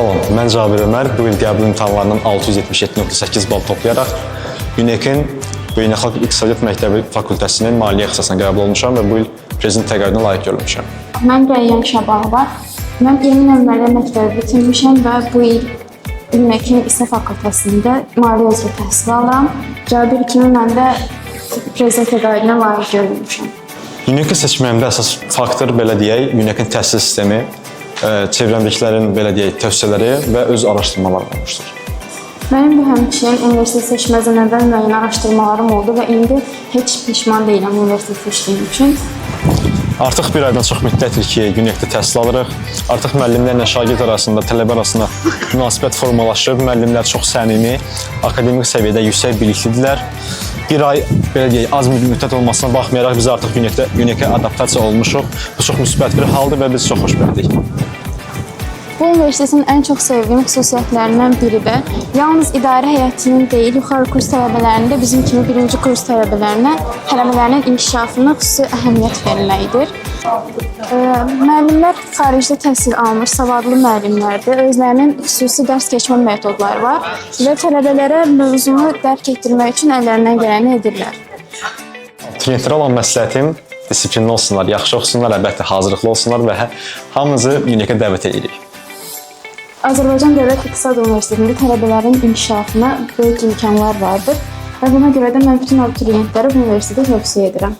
Salam, mən Cabir Ömər. Bu il qəbul imtahanlarından 677.8 bal toplayaraq UNEK-in Beynəlxalq İqtisadiyyat Məktəbi Fakültəsinin maliyyə ixtisasına qəbul olmuşam və bu il prezident təqaüdünə layiq görülmüşəm. Mən Rəyyan Şabanova. Mən yeni nömrəli məktəbi bitirmişəm və bu il UNEK-in İSA Fakültəsində maliyyə üzrə təhsil alıram. Cabir kimi mən də prezident təqaüdünə layiq görülmüşəm. UNEK-i seçməyimdə əsas faktor, belə deyək, UNEK-in təhsil sistemi, çevrəmdəkilərin, belə deyək, tövsiyələri və öz araşdırmaları olmuşdur. Mənim bu həmçinin universitet seçməzdən əvvəl müəyyən araşdırmalarım oldu və indi heç peşman deyiləm universitet seçdiyim üçün. Artıq bir aydan çox müddətdir ki, UNEK-də təhsil alırıq. Artıq müəllimlərlə şagird arasında, tələbə arasında münasibət formalaşıb. Müəllimlər çox səmimi, akademik səviyyədə yüksək biliklidirlər. Bir ay, belə deyək, az müddət olmasına baxmayaraq biz artıq UNEK-ə adaptasiya olmuşuq. Bu çox müsbət bir haldır və biz çox xoşbəxtik. Bu universitetin ən çox sevdiyim xüsusiyyətlərindən biri də yalnız idarə heyətinin deyil, yuxarı kurs tələbələrində bizim kimi birinci kurs tələbələrinin inkişafına xüsusi əhəmiyyət verilməyidir. Müəllimlər xaricdə təhsil almış, savadlı müəllimlərdir. Özlərinin xüsusi dərs keçmə metodları var və tələbələrə mövzunu dərk etdirmək üçün əllərindən gələni edirlər. Abituriyentlərə olan məsləhətim disiplinli olsunlar, yaxşı oxusunlar, əlbəttə hazırlıqlı olsunlar və hamımızı UNEK-ə dəvət edirik. Azərbaycan Dövlət İqtisad Universitetində tələbələrin inkişafına böyük imkanlar vardır və buna görə də mən bütün abituriyentlərə bu universiteti tövsiyə edirəm.